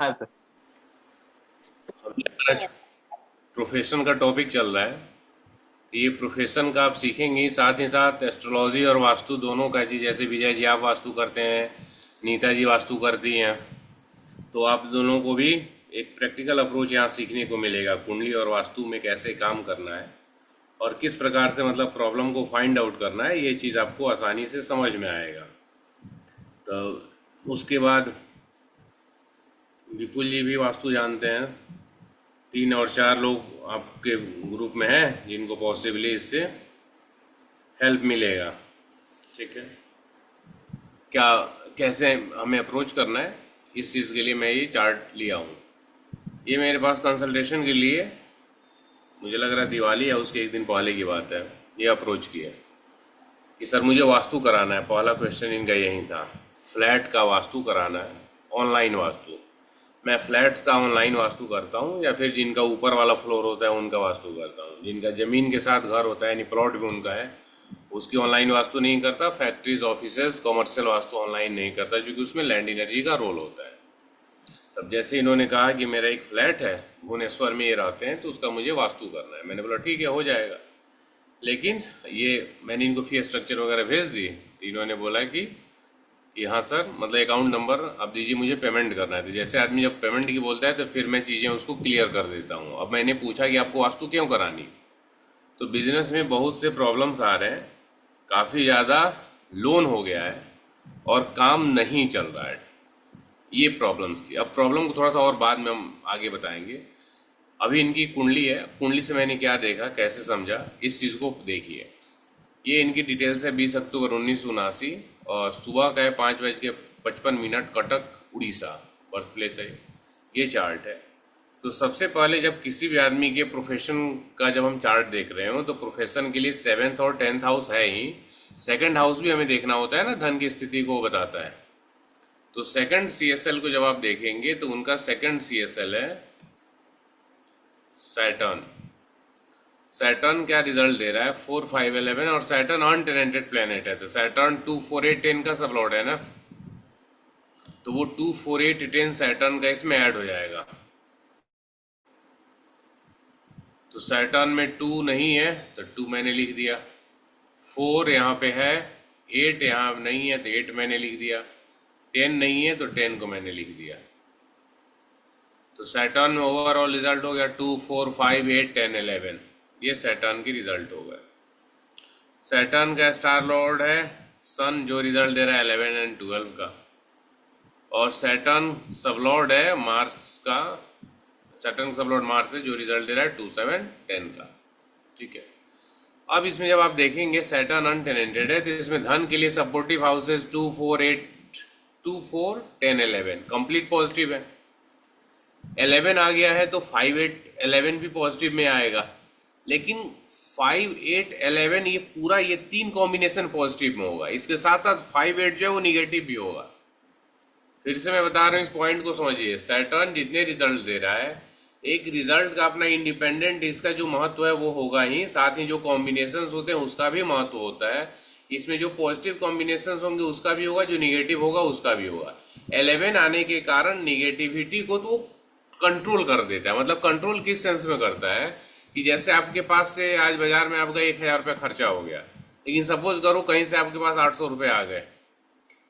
हाँ सर। हमारा आज प्रोफेशन का टॉपिक चल रहा है। ये प्रोफेशन का आप सीखेंगे ही साथ एस्ट्रोलॉजी और वास्तु दोनों का चीज, जैसे विजय जी आप वास्तु करते हैं, नीता जी वास्तु करती हैं, तो आप दोनों को भी एक प्रैक्टिकल अप्रोच यहाँ सीखने को मिलेगा। कुंडली और वास्तु में कैसे काम करना है और किस प्रकार से मतलब प्रॉब्लम को फाइंड आउट करना है, ये चीज़ आपको आसानी से समझ में आएगा। तो उसके बाद विपुल जी भी वास्तु जानते हैं। 3 और 4 लोग आपके ग्रुप में हैं जिनको पॉसिबली इससे हेल्प मिलेगा। ठीक है, क्या कैसे हमें अप्रोच करना है, इस चीज़ के लिए मैं ये चार्ट लिया हूँ। ये मेरे पास कंसल्टेशन के लिए, मुझे लग रहा है दिवाली है उसके एक दिन पहले की बात है, ये अप्रोच किया कि सर मुझे वास्तु कराना है। पहला क्वेश्चन इनका यही था, फ्लैट का वास्तु कराना है, ऑनलाइन वास्तु। मैं फ्लैट्स का ऑनलाइन वास्तु करता हूँ, या फिर जिनका ऊपर वाला फ्लोर होता है उनका वास्तु करता हूँ। जिनका ज़मीन के साथ घर होता है यानी प्लॉट भी उनका है, उसकी ऑनलाइन वास्तु नहीं करता। Factories, offices, commercial vastu online नहीं करता, क्योंकि उसमें लैंड एनर्जी का रोल होता है। तब जैसे इन्होंने कहा कि मेरा एक फ्लैट है, भुवनेश्वर में ये रहते हैं, तो उसका मुझे वास्तु करना है। मैंने बोला ठीक है, हो जाएगा। लेकिन ये मैंने इनको फी स्ट्रक्चर वगैरह भेज दी, तो इन्होंने बोला कि हाँ सर, मतलब अकाउंट नंबर आप दीजिए, मुझे पेमेंट करना है। तो जैसे आदमी जब पेमेंट की बोलता है तो फिर मैं चीज़ें उसको क्लियर कर देता हूँ। अब मैंने पूछा कि आपको वास्तु क्यों करानी, तो बिजनेस में बहुत से प्रॉब्लम्स आ रहे हैं, काफ़ी ज़्यादा लोन हो गया है और काम नहीं चल रहा है। ये प्रॉब्लम्स थी। अब प्रॉब्लम को थोड़ा सा और बाद में हम आगे बताएंगे। अभी इनकी कुंडली है, कुंडली से मैंने क्या देखा, कैसे समझा, इस चीज़ को देखिए। ये इनकी डिटेल्स है, 20 अक्टूबर 1979, और सुबह का है 5:55, कटक उड़ीसा बर्थ प्लेस है। ये चार्ट है। तो सबसे पहले जब किसी भी आदमी के प्रोफेशन का जब हम चार्ट देख रहे हो, तो प्रोफेशन के लिए 7th और 10th हाउस है ही, सेकंड हाउस भी हमें देखना होता है ना, धन की स्थिति को बताता है। तो सेकंड सीएसएल को जब आप देखेंगे तो उनका सेकंड सीएसएल है सैटर्न। सैटर्न क्या रिजल्ट दे रहा है, 4, 5, 11, और सैटर्न अनटेनेंटेड प्लेनेट है। तो सैटर्न 2, 4, 8, 10 का सब लॉर्ड है ना, तो वो 2, 4, 8, 10 सैटर्न का इसमें ऐड हो जाएगा। तो सैटर्न में 2 नहीं है तो 2 मैंने लिख दिया, 4 यहाँ पे है, 8 यहाँ नहीं है तो 8 मैंने लिख दिया, 10 नहीं है तो 10 को मैंने लिख दिया। तो सैटर्न में ओवरऑल रिजल्ट हो गया 2, 4, 5, 8, 10, 11। ये सैटर्न की रिजल्ट हो गया। सैटर्न का स्टार लॉर्ड है सन, जो रिजल्ट दे रहा है 11 और 12 का। और सैटर्न सबलॉर्ड है मार्स का, सैटर्न सबलॉर्ड मार्स है, जो रिजल्ट दे रहा है 2, 7, 10 का। ठीक है। अब इसमें जब आप देखेंगे सैटर्न अनटेनेंटेड है, तो इसमें धन के लिए सपोर्टिव हाउसेज 2, 4, 8, 2, 4, 10, 11 कंप्लीट पॉजिटिव है। 11 आ गया है तो 5, 8, 11 भी पॉजिटिव में आएगा। लेकिन 5, 8, 11 ये पूरा, ये 3 कॉम्बिनेशन पॉजिटिव में होगा। इसके साथ साथ 5, 8 जो है वो निगेटिव भी होगा। फिर से मैं बता रहा हूँ, इस पॉइंट को समझिए। सैटर्न जितने रिजल्ट दे रहा है, एक रिजल्ट का अपना इंडिपेंडेंट इसका जो महत्व है वो होगा ही, साथ ही जो कॉम्बिनेशंस होते हैं उसका भी महत्व होता है। इसमें जो पॉजिटिव कॉम्बिनेशंस होंगे उसका भी होगा, जो निगेटिव होगा उसका भी होगा। 11 आने के कारण निगेटिविटी को तो कंट्रोल कर देता है। मतलब कंट्रोल किस सेंस में करता है कि जैसे आपके पास से आज बाजार में आपका 1,000 रुपये खर्चा हो गया, लेकिन सपोज करो कहीं से आपके पास 800 रुपये आ गए,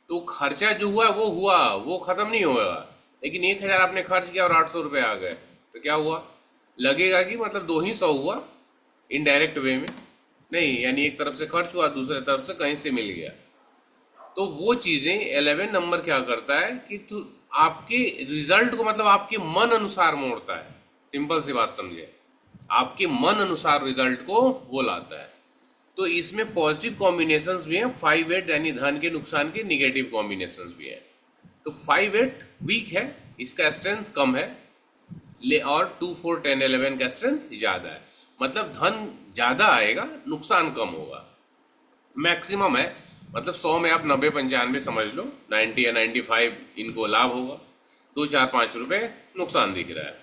तो खर्चा जो हुआ वो खत्म नहीं होगा। लेकिन 1,000 आपने खर्च किया और 800 रुपये आ गए, तो क्या हुआ, लगेगा कि मतलब 2 ही 100 हुआ इनडायरेक्ट वे में, नहीं, यानी एक तरफ से खर्च हुआ, दूसरे तरफ से कहीं से मिल गया। तो वो चीजें 11 नंबर क्या करता है कि तो आपके रिजल्ट को, मतलब आपके मन अनुसार मोड़ता है। सिंपल सी बात समझिए, आपके मन अनुसार रिजल्ट को वो लाता है। तो इसमें पॉजिटिव कॉम्बिनेशंस भी हैं, 5, 8 यानी धन के नुकसान के निगेटिव कॉम्बिनेशंस भी हैं। तो 5, 8 वीक है, इसका स्ट्रेंथ कम है, ले, और 2, 4, 10, 11 का स्ट्रेंथ ज्यादा है। मतलब धन ज्यादा आएगा, नुकसान कम होगा। मैक्सिमम है, मतलब 100 में आप 90, 95 समझ लो, 90 या 95 इनको लाभ होगा, 2, 4, 5 रुपए नुकसान दिख रहा है।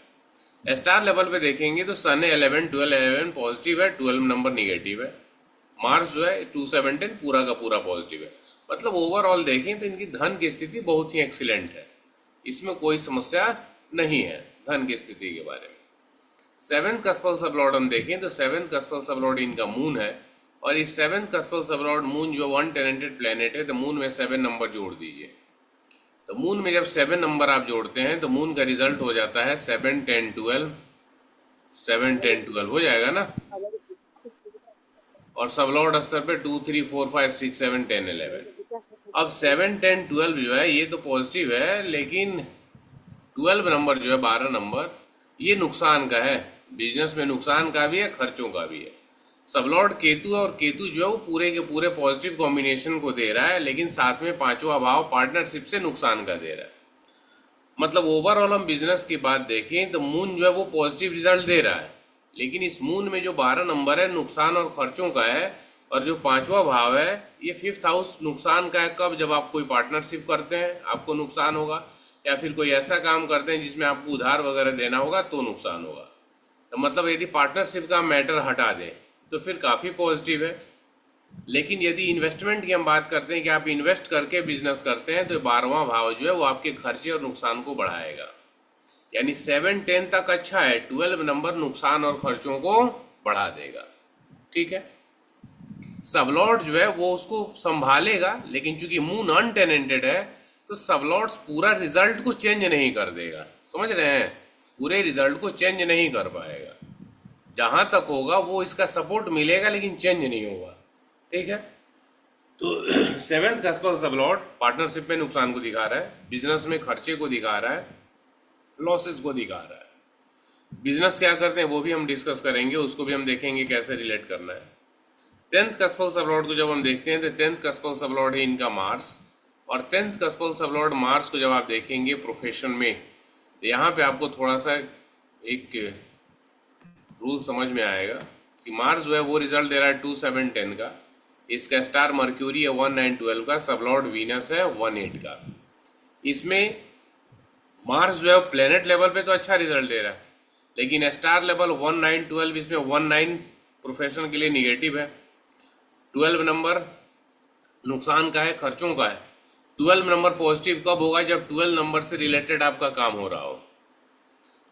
स्टार लेवल पे देखेंगे तो सन है 11, 12, 11 पॉजिटिव है, 12 नंबर निगेटिव है। मार्स जो है 2, 7, 10 पूरा का पूरा पॉजिटिव है। मतलब ओवरऑल देखें तो इनकी धन की स्थिति बहुत ही एक्सीलेंट है, इसमें कोई समस्या नहीं है धन की स्थिति के बारे में। सेवेंथ कस्पल सबलॉर्ड हम देखें तो सेवेंथ कस्पल सबलॉर्ड इनका मून है, और इस सेवेंथ कस्पल सबलॉर्ड मून जो वन टेनेंटेड प्लेनेट है, तो मून में 7 नंबर जोड़ दीजिए। तो मून में जब 7 नंबर आप जोड़ते हैं तो मून का रिजल्ट हो जाता है 7, 10, 12, 7, 10, 12 हो जाएगा ना। और सबलॉर्ड स्तर पे 2, 3, 4, 5, 6, 7, 10, 11। अब 7, 10, 12 जो है ये तो पॉजिटिव है, लेकिन 12 नंबर जो है 12 नंबर ये नुकसान का है। बिजनेस में नुकसान का भी है, खर्चों का भी है। सबलॉर्ड केतु है, और केतु जो है वो पूरे के पूरे पॉजिटिव कॉम्बिनेशन को दे रहा है, लेकिन साथ में पांचवा भाव पार्टनरशिप से नुकसान का दे रहा है। मतलब ओवरऑल हम बिजनेस की बात देखें तो मून जो है वो पॉजिटिव रिजल्ट दे रहा है, लेकिन इस मून में जो 12 नंबर है नुकसान और खर्चों का है, और जो पांचवा भाव है ये 5th हाउस नुकसान का है। कब? जब आप कोई पार्टनरशिप करते हैं आपको नुकसान होगा, या फिर कोई ऐसा काम करते हैं जिसमें आपको उधार वगैरह देना होगा तो नुकसान होगा। तो मतलब यदि पार्टनरशिप का मैटर हटा दें तो फिर काफ़ी पॉजिटिव है। लेकिन यदि इन्वेस्टमेंट की हम बात करते हैं कि आप इन्वेस्ट करके बिजनेस करते हैं, तो 12वां भाव जो है वो आपके खर्चे और नुकसान को बढ़ाएगा। यानी 7, 10 तक अच्छा है, 12 नंबर नुकसान और खर्चों को बढ़ा देगा। ठीक है, सबलॉर्ड जो है वो उसको संभालेगा, लेकिन चूंकि मून अनटेनेंटेड है तो सबलॉर्ड्स पूरा रिजल्ट को चेंज नहीं कर देगा। समझ रहे हैं? पूरे रिजल्ट को चेंज नहीं कर पाएगा। जहां तक होगा वो इसका सपोर्ट मिलेगा, लेकिन चेंज नहीं होगा। ठीक है, तो सेवेंथ कस्पल सबलॉर्ड पार्टनरशिप में नुकसान को दिखा रहा है, बिजनेस में खर्चे को दिखा रहा है, लॉसेस को दिखा रहा है। बिजनेस क्या करते हैं वो भी हम डिस्कस करेंगे, उसको भी हम देखेंगे कैसे रिलेट करना है। 10th कस्पल सबलॉर्ड को जब हम देखते हैं तो 10th कस्पल सबलॉर्ड है इनका मार्स, और 10th कस्पल सबलॉर्ड मार्स को जब आप देखेंगे प्रोफेशन में, तो यहाँ पे आपको थोड़ा सा एक रूल समझ में आएगा कि मार्स जो है वो रिजल्ट दे रहा है 2, 7, 10 का। इसका स्टार मर्क्यूरी है 1, 9, 12 का। सबलॉर्ड वीनस है 1, 8 का। इसमें मार्स जो है प्लेनेट लेवल पे तो अच्छा रिजल्ट दे रहा है, लेकिन स्टार लेवल 1, 9, 12 इसमें 1, 9 प्रोफेशन के लिए निगेटिव है। 12 नंबर नुकसान का है, खर्चों का है। 12 नंबर पॉजिटिव कब होगा? जब 12 नंबर से रिलेटेड आपका काम हो रहा हो,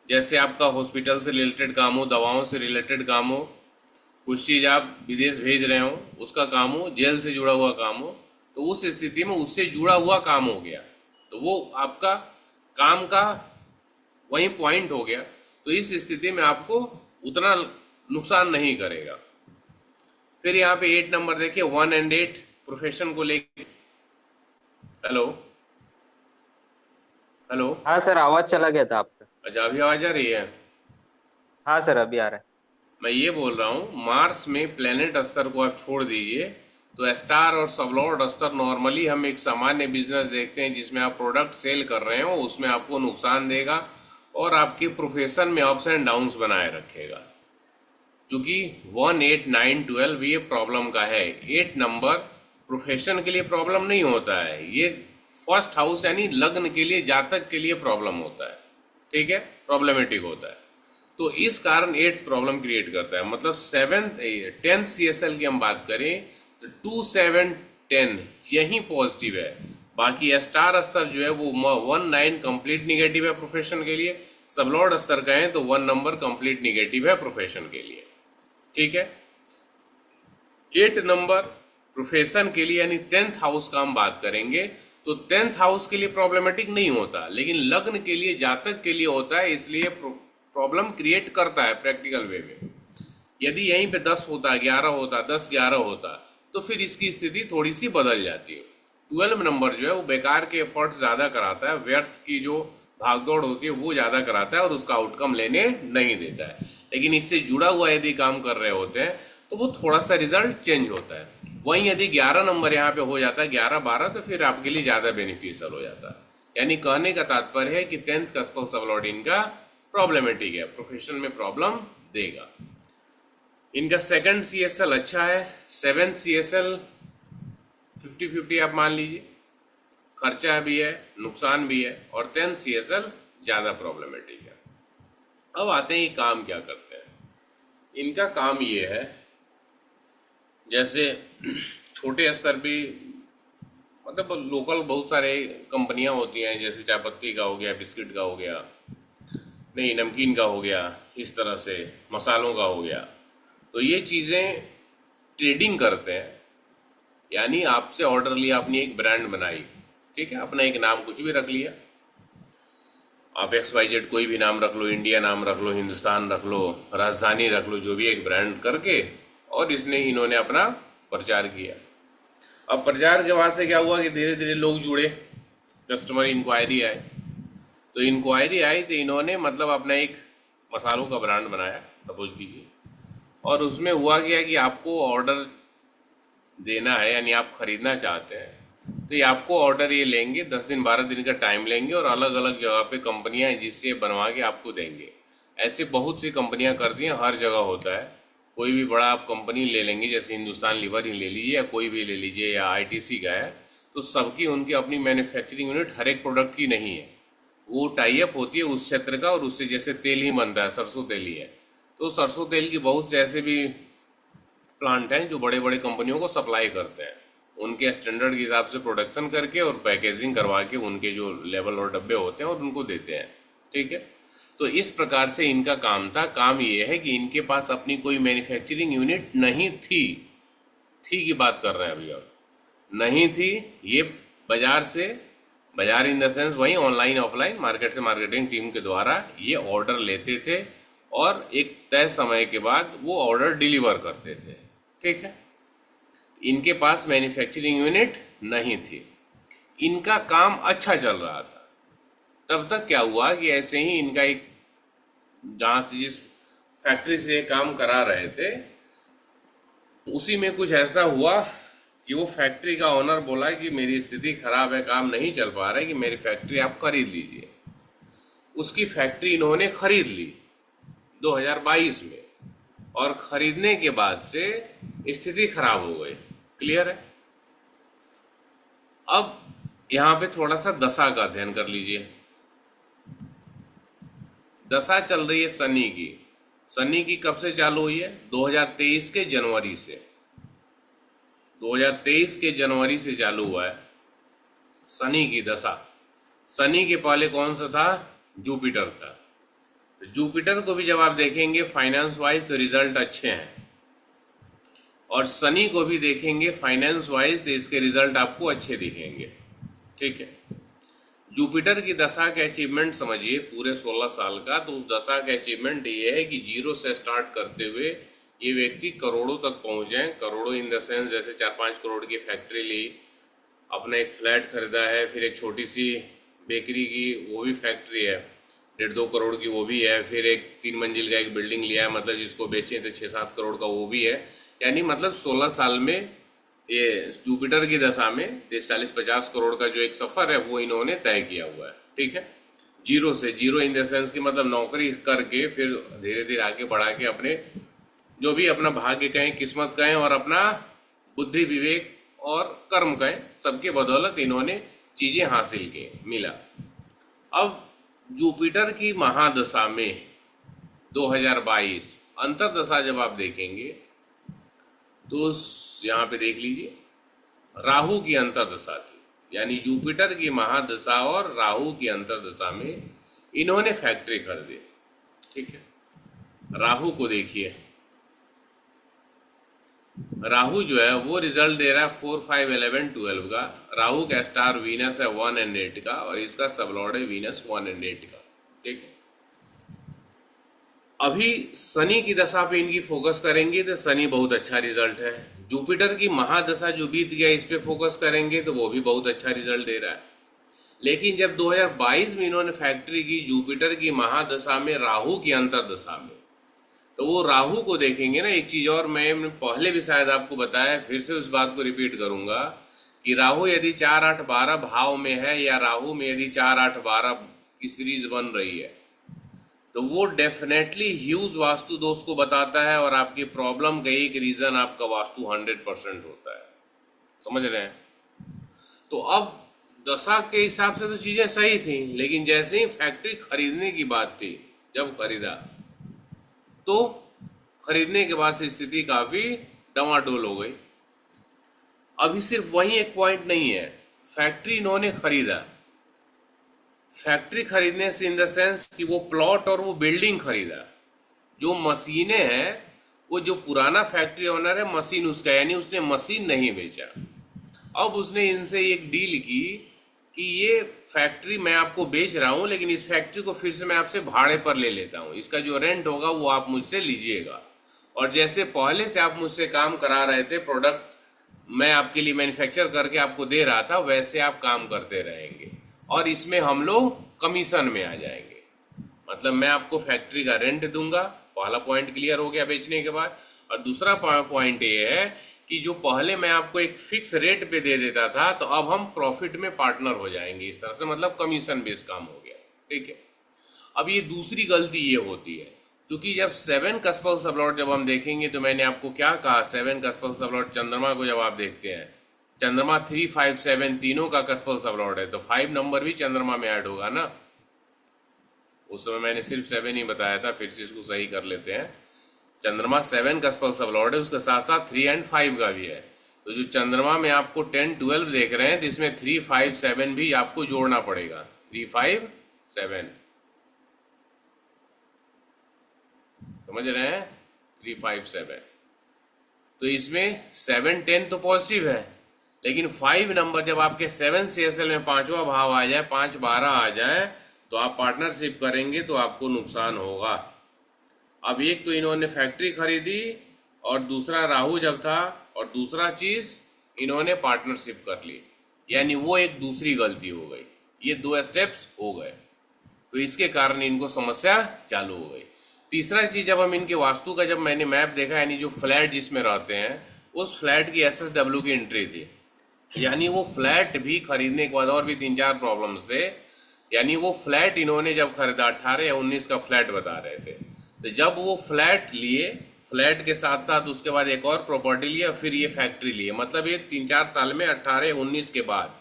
जैसे आपका हॉस्पिटल से रिलेटेड काम हो, दवाओं से रिलेटेड काम हो, कुछ चीज़ आप विदेश भेज रहे हो उसका काम हो, जेल से जुड़ा हुआ काम हो, तो उस स्थिति में उससे जुड़ा हुआ काम हो गया तो वो आपका काम का वही पॉइंट हो गया। तो इस स्थिति में आपको उतना नुकसान नहीं करेगा। फिर यहाँ पे 8 नंबर देखिए, 1 and 8 प्रोफेशन को लेके। हेलो हेलो, हाँ सर, आवाज चला गया था आपका। अच्छा अभी आवाज आ रही है? हाँ सर, अभी आ रहा है। मैं ये बोल रहा हूँ मार्स में प्लेनेट स्तर को आप छोड़ दीजिए, तो स्टार और सबलॉर्ड स्तर नॉर्मली हम एक सामान्य बिजनेस देखते हैं जिसमें आप प्रोडक्ट सेल कर रहे हो, उसमें आपको नुकसान देगा और आपके प्रोफेशन में अप्स एंड डाउन्स बनाए रखेगा। चूंकि 1, 8, 9, 12 ये प्रॉब्लम का है। 8 नंबर प्रोफेशन के लिए प्रॉब्लम नहीं होता है, ये फर्स्ट हाउस यानी लग्न के लिए, जातक के लिए प्रॉब्लम होता है। ठीक है, प्रॉब्लमेटिक होता है। तो इस कारण 8th प्रॉब्लम क्रिएट करता है। मतलब 10th CSL की हम बात करें तो 2, 7, 10 यही पॉजिटिव है। बाकी स्टार स्तर जो है वो 1, 9 कंप्लीट निगेटिव है प्रोफेशन के लिए। सबलॉर्ड स्तर का है तो 1 नंबर कंप्लीट निगेटिव है प्रोफेशन के लिए। ठीक है, 8 नंबर प्रोफेशन के लिए यानी 10th हाउस का हम बात करेंगे तो 10th हाउस के लिए प्रॉब्लमेटिक नहीं होता, लेकिन लग्न के लिए, जातक के लिए होता है, इसलिए प्रॉब्लम क्रिएट करता है प्रैक्टिकल वे में। यदि यहीं पे 10 होता, 11 होता, 10, 11 होता तो फिर इसकी स्थिति थोड़ी सी बदल जाती है। 12 नंबर जो है वो बेकार के एफर्ट्स ज़्यादा कराता है, व्यर्थ की जो भागदौड़ होती है वो ज़्यादा कराता है और उसका आउटकम लेने नहीं देता है। लेकिन इससे जुड़ा हुआ यदि काम कर रहे होते हैं तो वो थोड़ा सा रिजल्ट चेंज होता है। वहीं यदि 11 नंबर यहाँ पे हो जाता है, 11, 12, तो फिर आपके लिए ज़्यादा बेनिफिशियल हो जाता है। यानी कहने का तात्पर्य है कि 10th कस्पल सबलॉर्ड इनका प्रॉब्लमेटिक है, प्रोफेशन में प्रॉब्लम देगा। इनका 2nd CSL अच्छा है, 7th CSL 50-50 आप मान लीजिए, खर्चा भी है, नुकसान भी है, और 10th CSL ज़्यादा प्रॉब्लमेटिक है। अब आते हैं ये काम क्या करते हैं। इनका काम ये है, जैसे छोटे स्तर पे मतलब लोकल बहुत सारे कंपनियां होती हैं, जैसे चाय पत्ती का हो गया, बिस्किट का हो गया, नहीं, नमकीन का हो गया, इस तरह से मसालों का हो गया। तो ये चीज़ें ट्रेडिंग करते हैं, यानी आपसे ऑर्डर लिया, अपनी एक ब्रांड बनाई, ठीक है, अपना एक नाम कुछ भी रख लिया, आप एक्स वाई जेड कोई भी नाम रख लो, इंडिया नाम रख लो, हिंदुस्तान रख लो, राजधानी रख लो, जो भी एक ब्रांड करके, और इन्होंने अपना प्रचार किया। अब प्रचार के बाद से क्या हुआ कि धीरे धीरे लोग जुड़े, कस्टमर इंक्वायरी आए। तो इंक्वायरी आई तो इन्होंने मतलब अपना एक मसालों का ब्रांड बनाया, सपोज कीजिए, और उसमें हुआ क्या कि आपको ऑर्डर देना है, यानी आप खरीदना चाहते हैं, तो ये आपको ऑर्डर ये लेंगे, 10 दिन 12 दिन का टाइम लेंगे, और अलग अलग जगह पे कंपनियां हैं जिससे बनवा के आपको देंगे। ऐसे बहुत सी कंपनियां करती हैं, हर जगह होता है। कोई भी बड़ा आप कंपनी ले लेंगे, जैसे हिंदुस्तान लीवर ही ले लीजिए, या कोई भी ले लीजिए, या आईटीसी का है, तो सबकी उनकी अपनी मैन्युफैक्चरिंग यूनिट हर एक प्रोडक्ट की नहीं है। वो टाई अप होती है उस क्षेत्र का, और उससे जैसे तेल ही बनता है, सरसों तेल ही है, तो सरसों तेल की बहुत से ऐसे भी प्लांट हैं जो बड़े बड़े कंपनियों को सप्लाई करते हैं, उनके स्टैंडर्ड के हिसाब से प्रोडक्शन करके और पैकेजिंग करवा के उनके जो लेवल और डब्बे होते हैं और उनको देते हैं, ठीक है। तो इस प्रकार से इनका काम था। काम ये है कि इनके पास अपनी कोई मैन्युफैक्चरिंग यूनिट नहीं थी की बात कर रहे हैं अभी, अब नहीं थी। ये बाजार से, बाजार इन द सेंस वही ऑनलाइन ऑफलाइन मार्केट से मार्केटिंग टीम के द्वारा ये ऑर्डर लेते थे, और एक तय समय के बाद वो ऑर्डर डिलीवर करते थे, ठीक है। इनके पास मैन्युफैक्चरिंग यूनिट नहीं थी, इनका काम अच्छा चल रहा था। तब तक क्या हुआ कि ऐसे ही इनका एक, जहाँ से जिस फैक्ट्री से काम करा रहे थे, उसी में कुछ ऐसा हुआ कि वो फैक्ट्री का ओनर बोला कि मेरी स्थिति खराब है, काम नहीं चल पा रहा है, कि मेरी फैक्ट्री आप खरीद लीजिए। उसकी फैक्ट्री इन्होंने खरीद ली 2022 में, और खरीदने के बाद से स्थिति खराब हो गई। क्लियर है। अब यहाँ पे थोड़ा सा दशा का अध्ययन कर लीजिए। दशा चल रही है शनि की। शनि की कब से चालू हुई है? 2023 के जनवरी से। 2023 के जनवरी से चालू हुआ है शनि की दशा। शनि के पहले कौन सा था? जुपिटर था। तो जुपिटर को भी जब आप देखेंगे फाइनेंस वाइज तो रिजल्ट अच्छे हैं, और शनि को भी देखेंगे फाइनेंस वाइज तो इसके रिजल्ट आपको अच्छे दिखेंगे, ठीक है। जुपिटर की दशा का अचीवमेंट समझिए पूरे 16 साल का, तो उस दशा का अचीवमेंट ये है कि जीरो से स्टार्ट करते हुए ये व्यक्ति करोड़ों तक पहुंच जाए। करोड़ों इन द सेंस जैसे 4-5 करोड़ की फैक्ट्री ली, अपना एक फ्लैट खरीदा है, फिर एक छोटी सी बेकरी की वो भी फैक्ट्री है, 1.5-2 करोड़ की वो भी है, फिर एक 3 मंजिल का एक बिल्डिंग लिया है, मतलब जिसको बेचें तो 6-7 करोड़ का वो भी है। यानी मतलब 16 साल में ये जुपिटर की दशा में 40-50 करोड़ का जो एक सफर है वो इन्होंने तय किया हुआ है, ठीक है। जीरो से, जीरो इन द सेंस की मतलब नौकरी करके फिर धीरे धीरे आगे बढ़ा के अपने जो भी अपना भाग्य कहें, किस्मत कहें, और अपना बुद्धि विवेक और कर्म कहें, सबके बदौलत इन्होंने चीजें हासिल की, मिला। अब जुपिटर की महादशा में 2022 अंतरदशा जब आप देखेंगे तो यहाँ पे देख लीजिए, राहु की अंतरदशा थी। यानी जुपिटर की महादशा और राहु की अंतरदशा में इन्होंने फैक्ट्री खरीदी, ठीक है। राहु को देखिए, राहु जो है वो रिजल्ट दे रहा है 4, 5, 11, 12 का। राहु का स्टार वीनस है 1 और 8 का, और इसका सबलॉर्ड है वीनस 1 और 8 का, ठीक है। अभी शनि की दशा पे इनकी फोकस करेंगे तो शनि बहुत अच्छा रिजल्ट है। जुपिटर की महादशा जो बीत गया इस पे फोकस करेंगे तो वो भी बहुत अच्छा रिजल्ट दे रहा है। लेकिन जब 2022 में इन्होंने फैक्ट्री की जुपिटर की महादशा में राहु की अंतरदशा में, तो वो राहु को देखेंगे ना। एक चीज और मैं पहले भी शायद आपको बताया, फिर से उस बात को रिपीट करूंगा कि राहु यदि 4-8-12 भाव में है, या राहु में यदि 4-8-12 की सीरीज बन रही है, तो वो डेफिनेटली ह्यूज वास्तु दोष को बताता है, और आपकी प्रॉब्लम का एक रीजन आपका वास्तु 100% होता है। समझ रहे हैं? तो अब दशा के हिसाब से तो चीजें सही थी, लेकिन जैसे ही फैक्ट्री खरीदने की बात थी, जब खरीदा तो खरीदने के बाद से स्थिति काफी डमाडोल हो गई। अभी सिर्फ वही एक पॉइंट नहीं है, फैक्ट्री इन्होंने खरीदा, फैक्ट्री खरीदने से इन द सेंस कि वो प्लॉट और वो बिल्डिंग खरीदा। जो मशीनें हैं, वो जो पुराना फैक्ट्री ओनर है, मशीन उसका, यानी उसने मशीन नहीं बेचा। अब उसने इनसे एक डील की कि ये फैक्ट्री मैं आपको बेच रहा हूँ, लेकिन इस फैक्ट्री को फिर से मैं आपसे भाड़े पर ले लेता हूँ, इसका जो रेंट होगा वो आप मुझसे लीजिएगा। और जैसे पहले से आप मुझसे काम करा रहे थे, प्रोडक्ट मैं आपके लिए मैन्युफैक्चर करके आपको दे रहा था, वैसे आप काम करते रहेंगे और इसमें हम लोग कमीशन में आ जाएंगे। मतलब मैं आपको फैक्ट्री का रेंट दूंगा, पहला पॉइंट क्लियर हो गया बेचने के बाद। और दूसरा पॉइंट ये है कि जो पहले मैं आपको एक फिक्स रेट पे दे देता था, तो अब हम प्रॉफिट में पार्टनर हो जाएंगे इस तरह से, मतलब कमीशन बेस्ड काम हो गया। ठीक है। अब ये दूसरी गलती ये होती है, क्योंकि जब 7 कस्पल सबलॉट जब हम देखेंगे, तो मैंने आपको क्या कहा, 7 कस्पल सबलॉट चंद्रमा को जब आप देखते हैं, चंद्रमा 3, 5, 7 तीनों का कस्पल सबलॉट है, तो 5 नंबर भी चंद्रमा में ऐड होगा ना। उस समय मैंने सिर्फ 7 ही बताया था, फिर से इसको सही कर लेते हैं। चंद्रमा 7 कस्पल सबलॉट है, उसके साथ साथ 3 और 5 का भी है। तो जो चंद्रमा में आपको 10, 12 देख रहे हैं, तो इसमें 3, 5, 7 भी आपको जोड़ना पड़ेगा। 3, 5, 7 समझ रहे हैं, 3, 5, 7। तो इसमें 7, 10 तो पॉजिटिव है, लेकिन 5 नंबर जब आपके 7 CSL में पांचवा भाव आ जाए, 5, 12 आ जाए, तो आप पार्टनरशिप करेंगे तो आपको नुकसान होगा। अब एक तो इन्होंने फैक्ट्री खरीदी, और दूसरा राहु जब था, और दूसरा चीज इन्होंने पार्टनरशिप कर ली, यानी वो एक दूसरी गलती हो गई। ये 2 स्टेप्स हो गए, तो इसके कारण इनको समस्या चालू हो गई। तीसरा चीज, जब हम इनके वास्तु का जब मैंने मैप देखा, यानी जो फ्लैट जिसमें रहते हैं, उस फ्लैट की SSW की एंट्री थी, यानी वो फ्लैट भी खरीदने के बाद और भी 3-4 प्रॉब्लम्स थे। यानी वो फ्लैट इन्होंने जब खरीदा, 18 या 19 का फ्लैट बता रहे थे, तो जब वो फ्लैट लिए, फ्लैट के साथ साथ उसके बाद एक और प्रॉपर्टी लिया, फिर ये फैक्ट्री लिए, मतलब ये 3-4 साल में, 18, 19 के बाद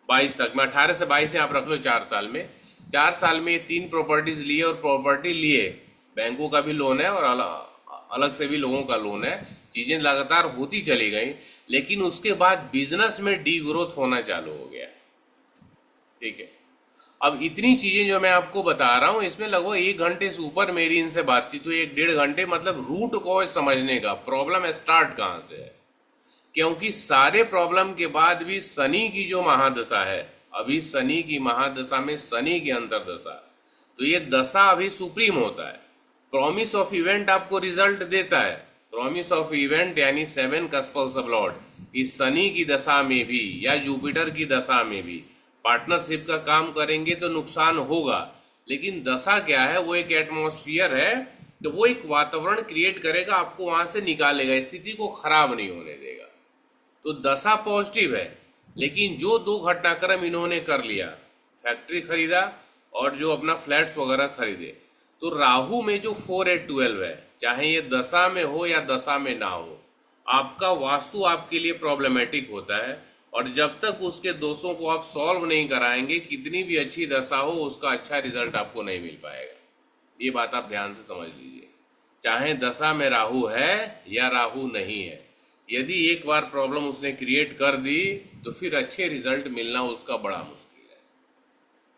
22 तक में, 18 से 22 आप रख लो, 4 साल में, 4 साल में ये 3 प्रॉपर्टीज लिए, और प्रॉपर्टी लिए, बैंकों का भी लोन है और अलग से भी लोगों का लोन है, चीजें लगातार होती चली गई। लेकिन उसके बाद बिजनेस में डी ग्रोथ होना चालू हो गया। ठीक है। अब इतनी चीजें जो मैं आपको बता रहा हूं, इसमें लगभग 1 घंटे से ऊपर मेरी इनसे बातचीत हुई, 1-1.5 घंटे, मतलब रूट कॉज समझने का, प्रॉब्लम स्टार्ट कहां से है। क्योंकि सारे प्रॉब्लम के बाद भी शनि की जो महादशा है, अभी शनि की महादशा में शनि की अंतरदशा, तो ये दशा अभी सुप्रीम होता है। प्रॉमिस ऑफ इवेंट आपको रिजल्ट देता है। प्रॉमिस ऑफ इवेंट यानी 7 कस्पल सबलॉर्ड इस शनि की दशा में भी या जुपिटर की दशा में भी पार्टनरशिप का काम करेंगे तो नुकसान होगा। लेकिन दशा क्या है, वो एक एटमॉस्फियर है, तो वो एक वातावरण क्रिएट करेगा, आपको वहां से निकालेगा, स्थिति को खराब नहीं होने देगा। तो दशा पॉजिटिव है। लेकिन जो 2 घटनाक्रम इन्होंने कर लिया, फैक्ट्री खरीदा और जो अपना फ्लैट्स वगैरह खरीदे, तो राहु में जो 4, 8, 12 है, चाहे ये दशा में हो या दशा में ना हो, आपका वास्तु आपके लिए प्रॉब्लमेटिक होता है। और जब तक उसके दोषों को आप सॉल्व नहीं कराएंगे, कितनी भी अच्छी दशा हो, उसका अच्छा रिजल्ट आपको नहीं मिल पाएगा। ये बात आप ध्यान से समझ लीजिए। चाहे दशा में राहु है या राहु नहीं है, यदि एक बार प्रॉब्लम उसने क्रिएट कर दी, तो फिर अच्छे रिजल्ट मिलना उसका बड़ा मुश्किल है।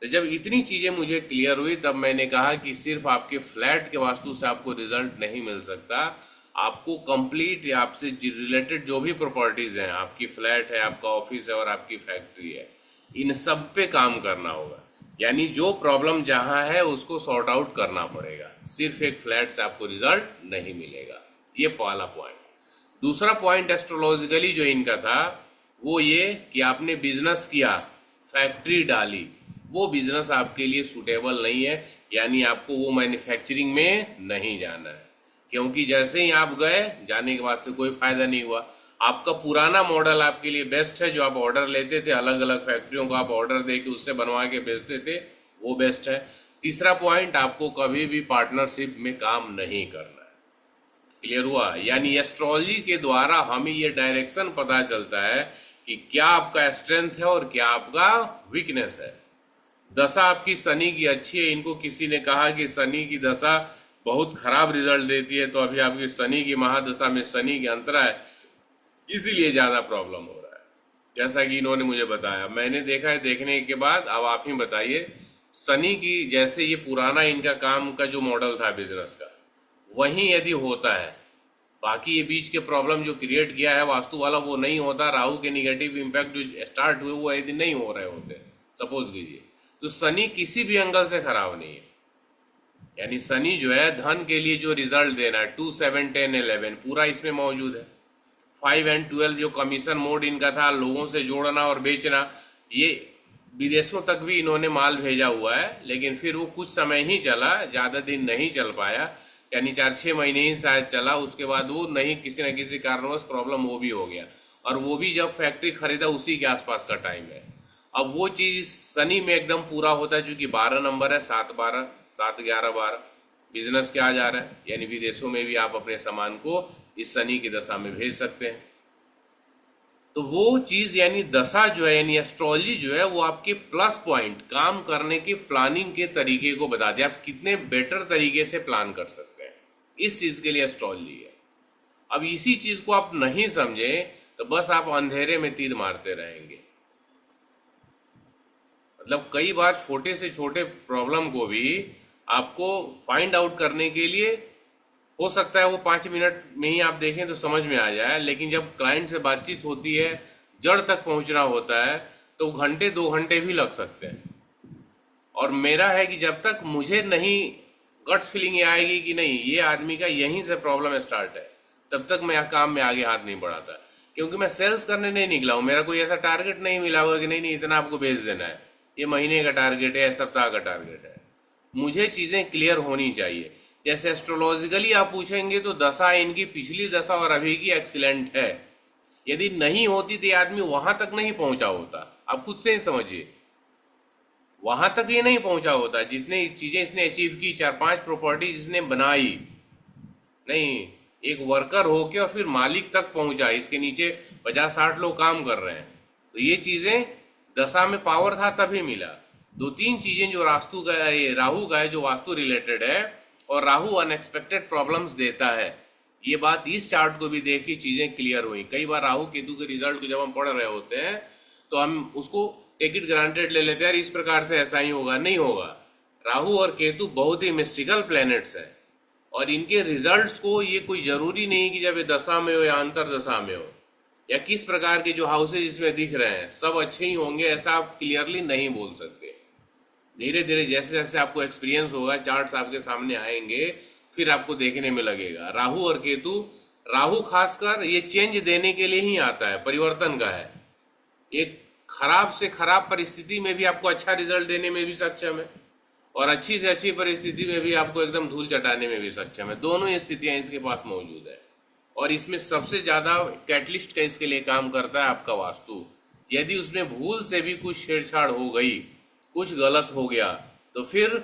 तो जब इतनी चीजें मुझे क्लियर हुई, तब मैंने कहा कि सिर्फ आपके फ्लैट के वास्तु से आपको रिजल्ट नहीं मिल सकता, आपको कंप्लीट आपसे रिलेटेड जो भी प्रॉपर्टीज हैं, आपकी फ्लैट है, आपका ऑफिस है और आपकी फैक्ट्री है, इन सब पे काम करना होगा। यानी जो प्रॉब्लम जहां है उसको सॉर्ट आउट करना पड़ेगा, सिर्फ एक फ्लैट से आपको रिजल्ट नहीं मिलेगा। ये पहला पॉइंट। दूसरा पॉइंट एस्ट्रोलॉजिकली जो इनका था, वो ये कि आपने बिजनेस किया, फैक्ट्री डाली, वो बिजनेस आपके लिए सुटेबल नहीं है, यानी आपको वो मैन्युफैक्चरिंग में नहीं जाना है। क्योंकि जैसे ही आप गए, जाने के बाद से कोई फायदा नहीं हुआ। आपका पुराना मॉडल आपके लिए बेस्ट है, जो आप ऑर्डर लेते थे, अलग अलग फैक्ट्रियों को आप ऑर्डर दे के उससे बनवा के बेचते थे, वो बेस्ट है। तीसरा पॉइंट, आपको कभी भी पार्टनरशिप में काम नहीं करना है। क्लियर हुआ? यानी एस्ट्रोलॉजी के द्वारा हमें ये डायरेक्शन पता चलता है कि क्या आपका स्ट्रेंथ है और क्या आपका वीकनेस है। दशा आपकी शनि की अच्छी है, इनको किसी ने कहा कि शनि की दशा बहुत खराब रिजल्ट देती है, तो अभी आपकी शनि की महादशा में शनि के अंतरा है, इसीलिए ज्यादा प्रॉब्लम हो रहा है, जैसा कि इन्होंने मुझे बताया। मैंने देखा है, देखने के बाद अब आप ही बताइए शनि की जैसे ये पुराना इनका काम का जो मॉडल था बिजनेस का, वहीं यदि होता है, बाकी ये बीच के प्रॉब्लम जो क्रिएट किया है वास्तु वाला वो नहीं होता, राहु के निगेटिव इम्पैक्ट जो स्टार्ट हुए वो यदि नहीं हो रहे होते, सपोज कीजिए, तो शनि किसी भी एंगल से खराब नहीं है। यानी शनि जो है धन के लिए जो रिजल्ट देना है 2, 7, 10, 11 पूरा इसमें मौजूद है। 5 एंड 12 जो कमीशन मोड इनका था, लोगों से जोड़ना और बेचना, ये विदेशों तक भी इन्होंने माल भेजा हुआ है, लेकिन फिर वो कुछ समय ही चला, ज़्यादा दिन नहीं चल पाया, यानी 4-6 महीने ही शायद चला। उसके बाद वो नहीं, किसी न किसी कारणवश प्रॉब्लम वो भी हो गया, और वो भी जब फैक्ट्री खरीदा उसी के आसपास का टाइम है। अब वो चीज़ शनि में एकदम पूरा होता है, क्योंकि 12 नंबर है, 7-12, 7-11-12 बिजनेस क्या आ जा रहा है, यानी विदेशों में भी आप अपने सामान को इस शनि की दशा में भेज सकते हैं। तो वो चीज यानी दशा जो है, यानी एस्ट्रोलॉजी जो है, वो आपके प्लस पॉइंट, काम करने के प्लानिंग के तरीके को बताते हैं, आप कितने बेटर तरीके से प्लान कर सकते हैं, इस चीज के लिए एस्ट्रोलॉजी है। अब इसी चीज को आप नहीं समझे तो बस आप अंधेरे में तीर मारते रहेंगे। मतलब कई बार छोटे से छोटे प्रॉब्लम को भी आपको फाइंड आउट करने के लिए हो सकता है वो 5 मिनट में ही आप देखें तो समझ में आ जाए, लेकिन जब क्लाइंट से बातचीत होती है, जड़ तक पहुंचना होता है, तो घंटे 2 घंटे भी लग सकते हैं। और मेरा है कि जब तक मुझे नहीं गट्स फीलिंग ये आएगी कि नहीं ये आदमी का यहीं से प्रॉब्लम स्टार्ट है, तब तक मैं काम में आगे हाथ नहीं बढ़ाता। क्योंकि मैं सेल्स करने नहीं निकला हूँ, मेरा कोई ऐसा टारगेट नहीं मिला होगा कि नहीं नहीं इतना आपको बेच देना है, ये महीने का टारगेट है, सप्ताह का टारगेट है। मुझे चीज़ें क्लियर होनी चाहिए। जैसे एस्ट्रोलॉजिकली आप पूछेंगे तो दशा इनकी पिछली दशा और अभी की एक्सीलेंट है, यदि नहीं होती तो ये आदमी वहां तक नहीं पहुंचा होता। आप खुद से ही समझिए, वहां तक ये नहीं पहुंचा होता, जितने चीजें इसने अचीव की, 4-5 प्रॉपर्टीज इसने बनाई, नहीं एक वर्कर होके और फिर मालिक तक पहुंचा, इसके नीचे 50-60 लोग काम कर रहे हैं। तो ये चीजें दशा में पावर था तभी मिला। 2-3 चीजें जो रास्तु का, ये राहु का है जो वास्तु रिलेटेड है, और राहु अनएक्सपेक्टेड प्रॉब्लम्स देता है, ये बात इस चार्ट को भी देख के चीजें क्लियर हुई। कई बार राहु केतु के रिजल्ट को जब हम पढ़ रहे होते हैं तो हम उसको टेक इट ग्रांटेड ले लेते हैं, इस प्रकार से ऐसा ही होगा, नहीं होगा। राहु और केतु बहुत ही मिस्टिकल प्लैनेट्स हैं, और इनके रिजल्ट्स को ये कोई जरूरी नहीं कि जब ये दशा में हो या अंतर दशा में हो, या किस प्रकार के जो हाउसेज इसमें दिख रहे हैं सब अच्छे ही होंगे, ऐसा आप क्लियरली नहीं बोल सकते। धीरे धीरे जैसे जैसे आपको एक्सपीरियंस होगा, चार्ट्स आपके सामने आएंगे, फिर आपको देखने में लगेगा। राहु और केतु, राहु खासकर ये चेंज देने के लिए ही आता है, परिवर्तन का है। एक खराब से खराब परिस्थिति में भी आपको अच्छा रिजल्ट देने में भी सक्षम है, और अच्छी से अच्छी परिस्थिति में भी आपको एकदम धूल चटाने में भी सक्षम है। दोनों ही स्थितियां इसके पास मौजूद है, और इसमें सबसे ज्यादा कैटलिस्ट का इसके लिए काम करता है आपका वास्तु। यदि उसमें भूल से भी कुछ छेड़छाड़ हो गई, कुछ गलत हो गया, तो फिर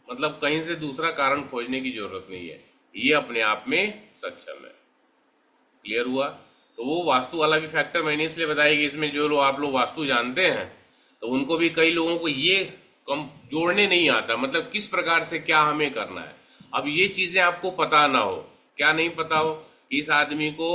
मतलब कहीं से दूसरा कारण खोजने की जरूरत नहीं है, ये अपने आप में सक्षम है। क्लियर हुआ? तो वो वास्तु वाला भी फैक्टर मैंने इसलिए बताया कि इसमें जो लोग, आप लोग वास्तु जानते हैं, तो उनको भी, कई लोगों को ये कम जोड़ने नहीं आता, मतलब किस प्रकार से क्या हमें करना है। अब ये चीजें आपको पता ना हो, क्या नहीं पता हो, इस आदमी को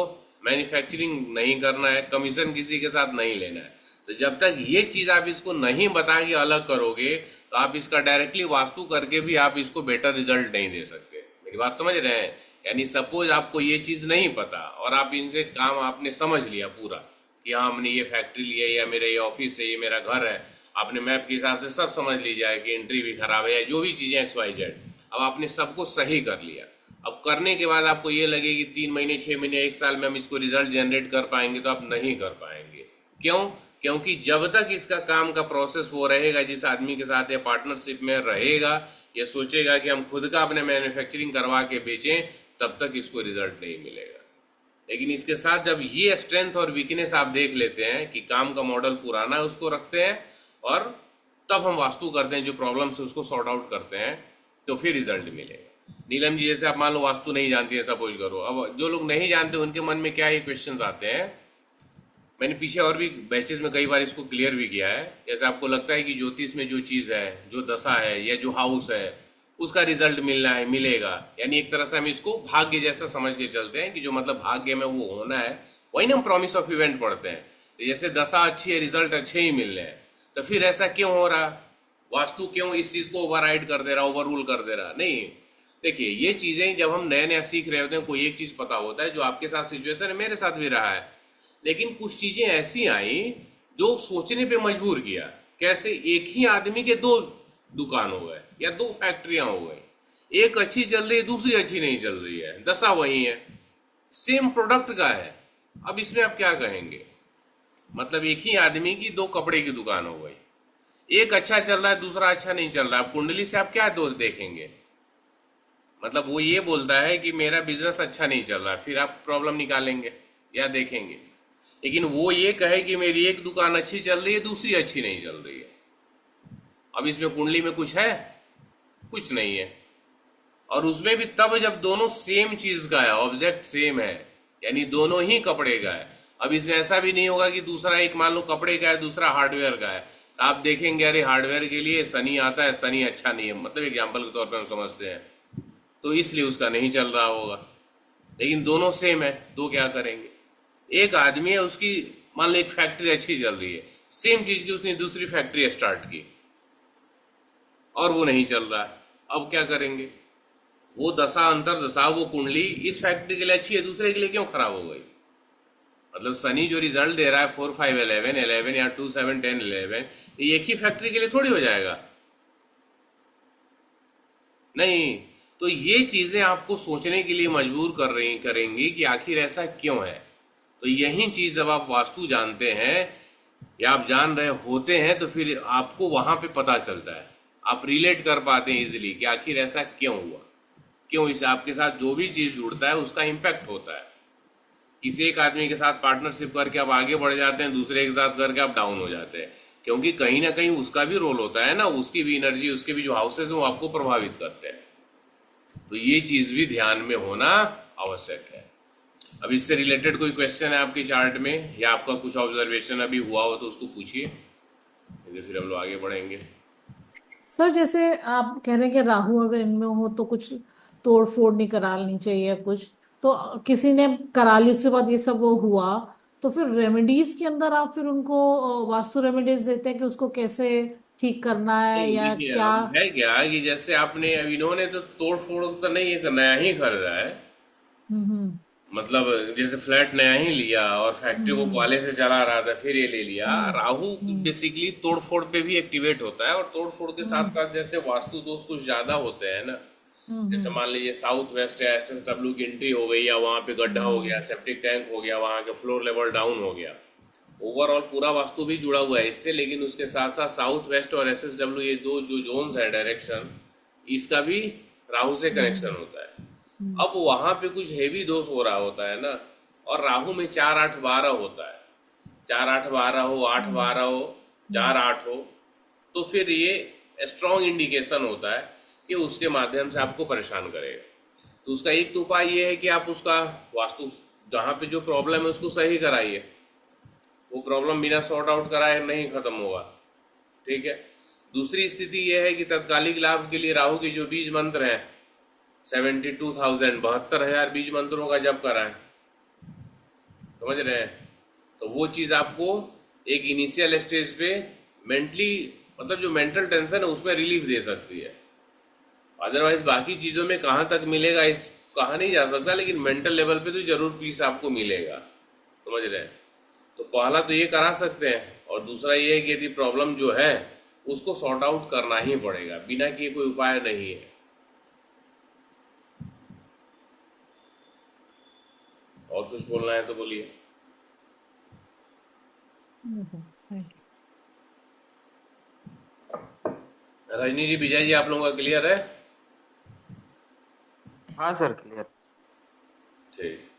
मैन्युफैक्चरिंग नहीं करना है, कमीशन किसी के साथ नहीं लेना है, तो जब तक ये चीज आप इसको नहीं बता के अलग करोगे, तो आप इसका डायरेक्टली वास्तु करके भी आप इसको बेटर रिजल्ट नहीं दे सकते। मेरी बात समझ रहे हैं? यानी सपोज आपको ये चीज नहीं पता और आप इनसे काम आपने समझ लिया पूरा कि हाँ हमने ये फैक्ट्री लिया, या मेरा ये ऑफिस है, ये मेरा घर है, आपने मैप के हिसाब से सब समझ लीजिए कि एंट्री भी खराब है या जो भी चीजें XYZ, अब आपने सबको सही कर लिया। अब करने के बाद आपको ये लगे कि 3 महीने, 6 महीने, 1 साल में हम इसको रिजल्ट जनरेट कर पाएंगे, तो आप नहीं कर पाएंगे। क्यों? क्योंकि जब तक इसका काम का प्रोसेस वो रहेगा, जिस आदमी के साथ या पार्टनरशिप में रहेगा, या सोचेगा कि हम खुद का अपने मैन्युफैक्चरिंग करवा के बेचें, तब तक इसको रिजल्ट नहीं मिलेगा। लेकिन इसके साथ जब ये स्ट्रेंथ और वीकनेस आप देख लेते हैं कि काम का मॉडल पुराना है, उसको रखते हैं, और तब हम वास्तु करते हैं, जो प्रॉब्लम्स है उसको सॉर्ट आउट करते हैं, तो फिर रिजल्ट मिलेगा। नीलम जी जैसे आप मान लो वास्तु नहीं जानती है, सपोज करो, अब जो लोग नहीं जानते उनके मन में क्या ये क्वेश्चंस आते हैं, मैंने पीछे और भी बैचेस में कई बार इसको क्लियर भी किया है। जैसे आपको लगता है कि ज्योतिष में जो चीज़ है, जो दशा है या जो हाउस है, उसका रिजल्ट मिलना है, मिलेगा, यानी एक तरह से हम इसको भाग्य जैसा समझ के चलते हैं कि जो मतलब भाग्य में वो होना है, वही ना हम प्रॉमिस ऑफ इवेंट पढ़ते हैं। तो जैसे दशा अच्छी है, रिजल्ट अच्छे ही मिल रहे हैं, तो फिर ऐसा क्यों हो रहा? वास्तु क्यों इस चीज को ओवरराइड कर दे रहा, ओवर रूल कर दे रहा? नहीं। देखिए, ये चीजें जब हम नया नया सीख रहे होते हैं, कोई एक चीज पता होता है, जो आपके साथ सिचुएशन है, मेरे साथ भी रहा है, लेकिन कुछ चीजें ऐसी आई जो सोचने पे मजबूर किया। कैसे? एक ही आदमी के दो दुकान हो गए या दो फैक्ट्रियां हो गई, एक अच्छी चल रही है, दूसरी अच्छी नहीं चल रही है, दशा वही है, सेम प्रोडक्ट का है। अब इसमें आप क्या कहेंगे? मतलब एक ही आदमी की दो कपड़े की दुकान हो गई, एक अच्छा चल रहा है, दूसरा अच्छा नहीं चल रहा है। अब कुंडली से आप क्या दोष देखेंगे? मतलब वो ये बोलता है कि मेरा बिजनेस अच्छा नहीं चल रहा है, फिर आप प्रॉब्लम निकालेंगे या देखेंगे। लेकिन वो ये कहे कि मेरी एक दुकान अच्छी चल रही है, दूसरी अच्छी नहीं चल रही है। अब इसमें कुंडली में कुछ है? कुछ नहीं है। और उसमें भी तब जब दोनों सेम चीज का है, ऑब्जेक्ट सेम है, यानी दोनों ही कपड़े का है। अब इसमें ऐसा भी नहीं होगा कि दूसरा एक मान लो कपड़े का है, दूसरा हार्डवेयर का है, तो आप देखेंगे अरे हार्डवेयर के लिए शनि आता है, शनि अच्छा नहीं है, मतलब एग्जाम्पल के तौर पर हम समझते हैं, तो इसलिए उसका नहीं चल रहा होगा। लेकिन दोनों सेम है, तो क्या करेंगे? एक आदमी है, उसकी मान लो एक फैक्ट्री अच्छी चल रही है, सेम चीज की उसने दूसरी फैक्ट्री स्टार्ट की और वो नहीं चल रहा है। अब क्या करेंगे? वो दशा अंतर दशा, वो कुंडली इस फैक्ट्री के लिए अच्छी है, दूसरे के लिए क्यों खराब हो गई? मतलब शनि जो रिजल्ट दे रहा है 4, 5, 11, 11 या 2, 7, 10, 11, ये एक ही फैक्ट्री के लिए थोड़ी हो जाएगा। नहीं। तो ये चीजें आपको सोचने के लिए मजबूर कर रही करेंगी कि आखिर ऐसा क्यों है। तो यही चीज जब आप वास्तु जानते हैं या आप जान रहे होते हैं, तो फिर आपको वहां पे पता चलता है, आप रिलेट कर पाते हैं इजिली कि आखिर ऐसा क्यों हुआ, क्यों इसे आपके साथ जो भी चीज जुड़ता है उसका इम्पैक्ट होता है। किसी एक आदमी के साथ पार्टनरशिप करके आप आगे बढ़ जाते हैं, दूसरे के साथ करके आप डाउन हो जाते हैं, क्योंकि कहीं ना कहीं उसका भी रोल होता है ना, उसकी भी एनर्जी, उसके भी जो हाउसेस हैं वो आपको प्रभावित करते हैं। तो ये चीज भी ध्यान में होना आवश्यक है। अब इससे रिलेटेड कोई क्वेश्चन है आपके चार्ट में, या आपका कुछ ऑब्जर्वेशन अभी हुआ हो तो उसको पूछिए, नहीं तो फिर हम लोग आगे बढ़ेंगे। सर जैसे आप कह रहे हैं कि राहु अगर इनमें हो तो कुछ तोड़ फोड़ नहीं करानी चाहिए कुछ, तो किसी ने करा ली उसके बाद ये सब वो हुआ, तो फिर रेमेडीज के अंदर आप फिर उनको वास्तु रेमेडीज देते हैं कि उसको कैसे ठीक करना है नहीं, या देखिए क्या? अब है क्या कि जैसे आपने अब इन्होंने तो तोड़ फोड़ तो नहीं, एक नया ही खरीदा है। हम्म। मतलब जैसे फ्लैट नया ही लिया और फैक्ट्री को हम्म। पहले से चला रहा था, फिर ये ले लिया। हम्म। राहु हम्म। बेसिकली तोड़ फोड़ पे भी एक्टिवेट होता है, और तोड़ फोड़ के साथ हम्म। साथ जैसे वास्तु दोष कुछ ज्यादा होते हैं ना, जैसे हम्म। मान लीजिए साउथ वेस्ट या SSW की एंट्री हो गई, या वहां पे गड्ढा हो गया, हम्म। सेप्टिक टैंक हो गया, वहां के फ्लोर लेवल डाउन हो गया। ओवरऑल पूरा वास्तु भी जुड़ा हुआ है इससे, लेकिन उसके साथ साथ साउथ वेस्ट और SSW, ये दो जो जोन्स है डायरेक्शन, इसका भी राहु से कनेक्शन हम्म। होता है। हम्म। अब वहां पे कुछ हेवी दोष हो रहा होता है ना, और राहु में 4, 8, 12 होता है। 4, 8, 12 हो, आठ हम्म। बारह हो, हम्म। 4, 8 हो, तो फिर ये स्ट्रॉन्ग इंडिकेशन होता है कि उसके माध्यम से आपको परेशान करेगा। तो उसका एक तो उपाय ये है कि आप उसका वास्तु, जहाँ पे जो प्रॉब्लम है उसको सही कराइए। वो प्रॉब्लम बिना सॉर्ट आउट कराए नहीं खत्म होगा। ठीक है। दूसरी स्थिति यह है कि तत्कालिक लाभ के लिए राहु की जो बीज मंत्र हैं, 72,000, 72,000 बीज मंत्रों का जप कराएं। समझ रहे हैं? तो वो चीज आपको एक इनिशियल स्टेज पे मेंटली, मतलब जो मेंटल टेंशन है उसमें रिलीफ दे सकती है। अदरवाइज बाकी चीजों में कहाँ तक मिलेगा इस कहा नहीं जा सकता, लेकिन मेंटल लेवल पे तो जरूर पीस आपको मिलेगा। समझ रहे हैं? तो पहला तो ये करा सकते हैं, और दूसरा ये है कि यदि प्रॉब्लम जो है उसको सॉर्ट आउट करना ही पड़ेगा, बिना किए कोई उपाय नहीं है। और कुछ बोलना है तो बोलिए। Sir thank you. Rajni ji, Vijay ji, आप लोगों का क्लियर है? हाँ सर, क्लियर। ठीक।